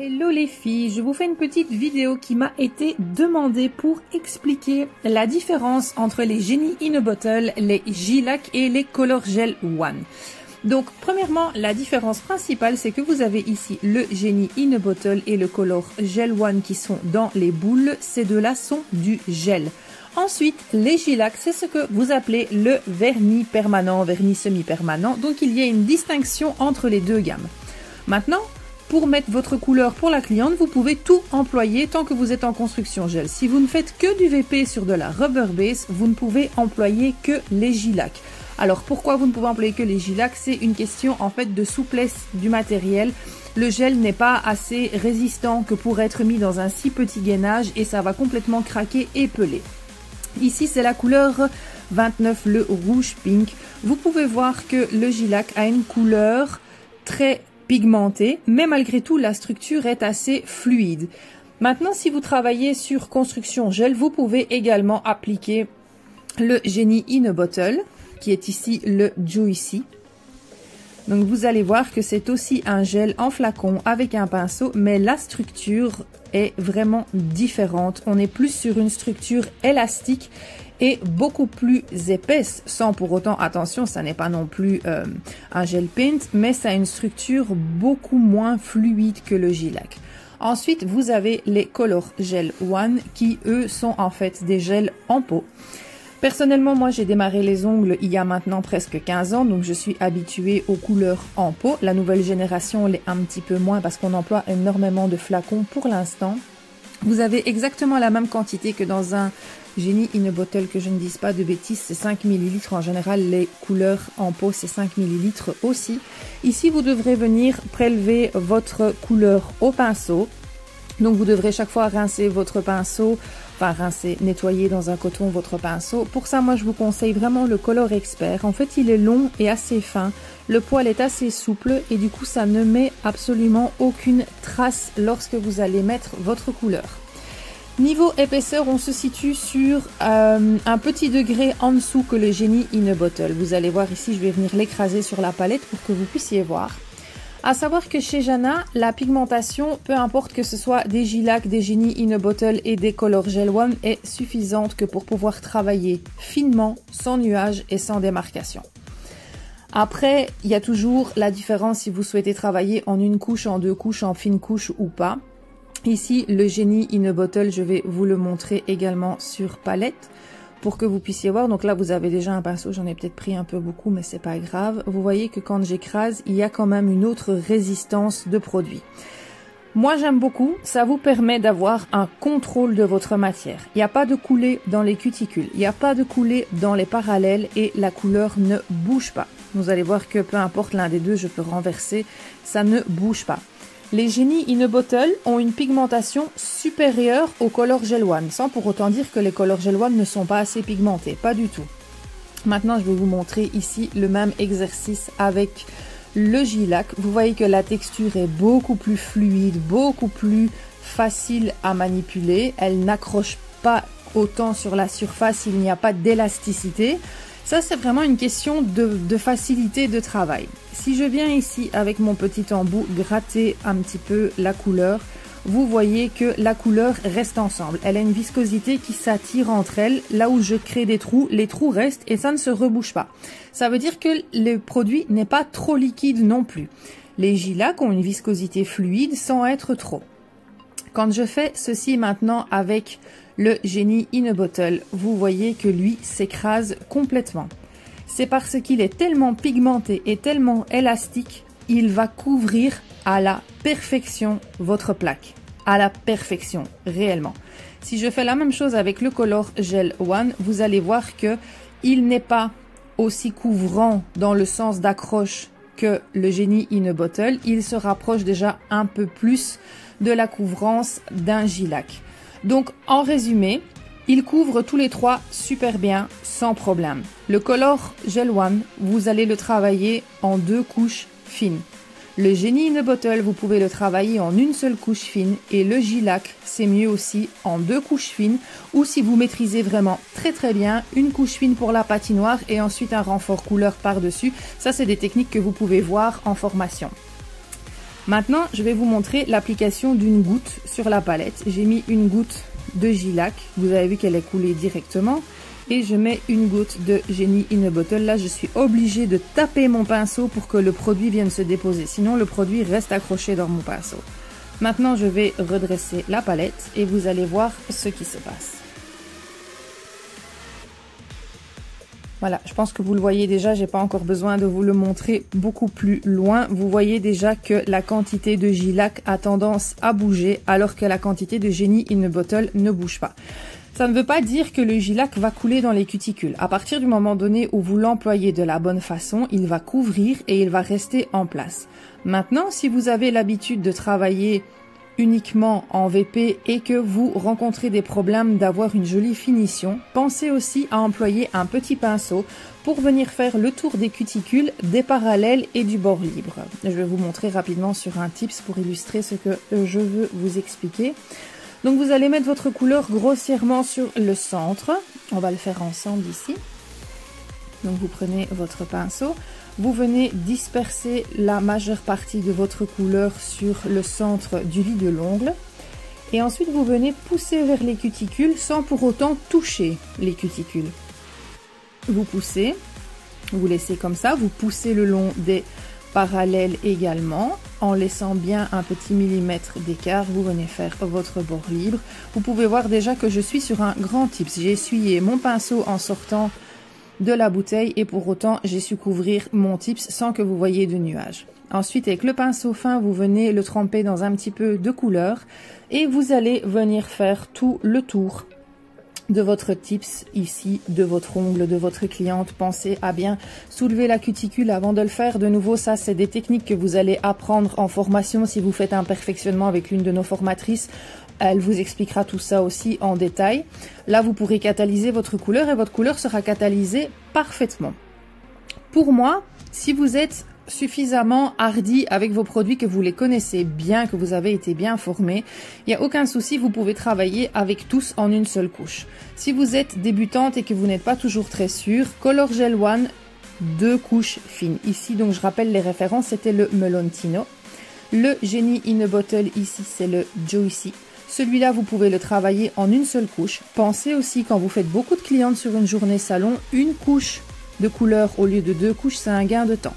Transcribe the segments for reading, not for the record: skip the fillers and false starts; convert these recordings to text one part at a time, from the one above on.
Hello les filles, je vous fais une petite vidéo qui m'a été demandée pour expliquer la différence entre les Genie in a Bottle, les J-Lac et les Color Gel One. Donc premièrement, la différence principale, c'est que vous avez ici le Genie in a Bottle et le Color Gel One qui sont dans les boules. Ces deux-là sont du gel. Ensuite, les J-Lac, c'est ce que vous appelez le vernis permanent, vernis semi-permanent. Donc il y a une distinction entre les deux gammes. Maintenant, pour mettre votre couleur pour la cliente, vous pouvez tout employer tant que vous êtes en construction gel. Si vous ne faites que du VP sur de la rubber base, vous ne pouvez employer que les J-Lac. Alors pourquoi vous ne pouvez employer que les J-Lac? C'est une question en fait de souplesse du matériel. Le gel n'est pas assez résistant que pour être mis dans un si petit gainage et ça va complètement craquer et peler. Ici c'est la couleur 29, le rouge pink. Vous pouvez voir que le J-Lac a une couleur très pigmentée, mais malgré tout la structure est assez fluide. Maintenant, si vous travaillez sur construction gel, vous pouvez également appliquer le Genie in a Bottle, qui est ici le Juicy. Donc vous allez voir que c'est aussi un gel en flacon avec un pinceau, mais la structure est vraiment différente. On est plus sur une structure élastique et beaucoup plus épaisse, sans pour autant, attention, ça n'est pas non plus un gel paint, mais ça a une structure beaucoup moins fluide que le J-Lac. Ensuite, vous avez les Color Gel One qui, eux, sont en fait des gels en peau. Personnellement, moi, j'ai démarré les ongles il y a maintenant presque 15 ans, donc je suis habituée aux couleurs en peau. La nouvelle génération l'est un petit peu moins parce qu'on emploie énormément de flacons pour l'instant. Vous avez exactement la même quantité que dans un Genie in a Bottle, que je ne dise pas de bêtises, c'est 5 ml. En général, les couleurs en peau, c'est 5 ml aussi. Ici, vous devrez venir prélever votre couleur au pinceau. Donc, vous devrez chaque fois rincer votre pinceau, enfin rincer, nettoyer dans un coton votre pinceau. Pour ça, moi, je vous conseille vraiment le Color Expert. En fait, il est long et assez fin. Le poil est assez souple et du coup, ça ne met absolument aucune trace lorsque vous allez mettre votre couleur. Niveau épaisseur, on se situe sur un petit degré en dessous que le Genie in a Bottle. Vous allez voir ici, je vais venir l'écraser sur la palette pour que vous puissiez voir. À savoir que chez Jana, la pigmentation, peu importe que ce soit des J-Lac, des Genie in a Bottle et des Color Gel One, est suffisante que pour pouvoir travailler finement, sans nuages et sans démarcation. Après, il y a toujours la différence si vous souhaitez travailler en une couche, en deux couches, en fine couche ou pas. Ici, le Genie in a Bottle, je vais vous le montrer également sur palette pour que vous puissiez voir. Donc là, vous avez déjà un pinceau, j'en ai peut-être pris un peu beaucoup, mais c'est pas grave. Vous voyez que quand j'écrase, il y a quand même une autre résistance de produit. Moi, j'aime beaucoup. Ça vous permet d'avoir un contrôle de votre matière. Il n'y a pas de coulée dans les cuticules, il n'y a pas de coulée dans les parallèles et la couleur ne bouge pas. Vous allez voir que peu importe l'un des deux, je peux renverser, ça ne bouge pas. Les Genie in a Bottle ont une pigmentation supérieure aux Color Gel One, sans pour autant dire que les Color Gel One ne sont pas assez pigmentés, pas du tout. Maintenant, je vais vous montrer ici le même exercice avec le J-Lac. Vous voyez que la texture est beaucoup plus fluide, beaucoup plus facile à manipuler. Elle n'accroche pas autant sur la surface, il n'y a pas d'élasticité. Ça, c'est vraiment une question de facilité de travail. Si je viens ici avec mon petit embout gratter un petit peu la couleur, vous voyez que la couleur reste ensemble. Elle a une viscosité qui s'attire entre elles. Là où je crée des trous, les trous restent et ça ne se rebouche pas. Ça veut dire que le produit n'est pas trop liquide non plus. Les J-Lac ont une viscosité fluide sans être trop. Quand je fais ceci maintenant avec le Genie in a Bottle, vous voyez que lui s'écrase complètement. C'est parce qu'il est tellement pigmenté et tellement élastique, il va couvrir à la perfection votre plaque. À la perfection, réellement. Si je fais la même chose avec le Color Gel One, vous allez voir que il n'est pas aussi couvrant dans le sens d'accroche que le Genie in a Bottle. Il se rapproche déjà un peu plus de la couvrance d'un J-Lac. Donc, en résumé, il couvre tous les trois super bien, sans problème. Le Color Gel One, vous allez le travailler en deux couches fines. Le Genie in a Bottle, vous pouvez le travailler en une seule couche fine. Et le J-Lac, c'est mieux aussi en deux couches fines. Ou si vous maîtrisez vraiment très très bien, une couche fine pour la patinoire et ensuite un renfort couleur par-dessus. Ça, c'est des techniques que vous pouvez voir en formation. Maintenant, je vais vous montrer l'application d'une goutte sur la palette. J'ai mis une goutte de J-Lac, vous avez vu qu'elle est coulée directement. Et je mets une goutte de Genie in a Bottle. Là, je suis obligée de taper mon pinceau pour que le produit vienne se déposer. Sinon, le produit reste accroché dans mon pinceau. Maintenant, je vais redresser la palette et vous allez voir ce qui se passe. Voilà, je pense que vous le voyez déjà, j'ai pas encore besoin de vous le montrer beaucoup plus loin. Vous voyez déjà que la quantité de J-Lac a tendance à bouger alors que la quantité de Genie in a Bottle ne bouge pas. Ça ne veut pas dire que le J-Lac va couler dans les cuticules. À partir du moment donné où vous l'employez de la bonne façon, il va couvrir et il va rester en place. Maintenant, si vous avez l'habitude de travailler uniquement en VP et que vous rencontrez des problèmes d'avoir une jolie finition, pensez aussi à employer un petit pinceau pour venir faire le tour des cuticules, des parallèles et du bord libre. Je vais vous montrer rapidement sur un tips pour illustrer ce que je veux vous expliquer. Donc vous allez mettre votre couleur grossièrement sur le centre. On va le faire ensemble ici. Donc vous prenez votre pinceau, vous venez disperser la majeure partie de votre couleur sur le centre du lit de l'ongle. Et ensuite vous venez pousser vers les cuticules sans pour autant toucher les cuticules. Vous poussez, vous laissez comme ça, vous poussez le long des parallèles également, en laissant bien un petit millimètre d'écart. Vous venez faire votre bord libre. Vous pouvez voir déjà que je suis sur un grand tips. J'ai essuyé mon pinceau en sortant de la bouteille et pour autant j'ai su couvrir mon tips sans que vous voyez de nuages. Ensuite, avec le pinceau fin, vous venez le tremper dans un petit peu de couleur et vous allez venir faire tout le tour de votre tips ici, de votre ongle, de votre cliente. Pensez à bien soulever la cuticule avant de le faire. De nouveau, ça, c'est des techniques que vous allez apprendre en formation si vous faites un perfectionnement avec l'une de nos formatrices. Elle vous expliquera tout ça aussi en détail. Là, vous pourrez catalyser votre couleur et votre couleur sera catalysée parfaitement. Pour moi, si vous êtes suffisamment hardi avec vos produits, que vous les connaissez bien, que vous avez été bien formé, il n'y a aucun souci, vous pouvez travailler avec tous en une seule couche. Si vous êtes débutante et que vous n'êtes pas toujours très sûr, Color Gel One, 2 couches fines. Ici, donc je rappelle les références, c'était le Melontino. Le Genie in a Bottle, ici c'est le Joycey. Celui-là, vous pouvez le travailler en une seule couche. Pensez aussi, quand vous faites beaucoup de clientes sur une journée salon, une couche de couleur au lieu de 2 couches, c'est un gain de temps.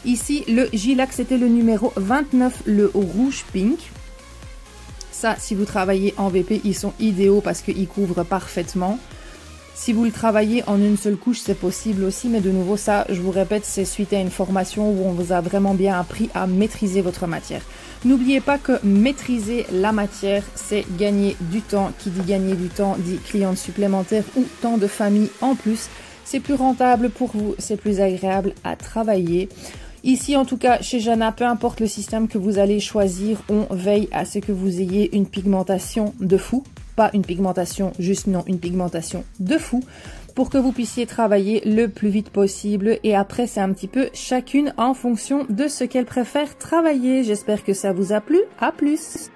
Ici, le J-Lac, c'était le numéro 29, le rouge pink. Ça, si vous travaillez en VP, ils sont idéaux parce qu'ils couvrent parfaitement. Si vous le travaillez en une seule couche, c'est possible aussi, mais de nouveau, ça, je vous répète, c'est suite à une formation où on vous a vraiment bien appris à maîtriser votre matière. N'oubliez pas que maîtriser la matière, c'est gagner du temps. Qui dit gagner du temps, dit clientes supplémentaires ou temps de famille en plus. C'est plus rentable pour vous, c'est plus agréable à travailler. Ici, en tout cas, chez Jana, peu importe le système que vous allez choisir, on veille à ce que vous ayez une pigmentation de fou. Pas une pigmentation juste, non, une pigmentation de fou, pour que vous puissiez travailler le plus vite possible. Et après, c'est un petit peu chacune en fonction de ce qu'elle préfère travailler. J'espère que ça vous a plu. À plus!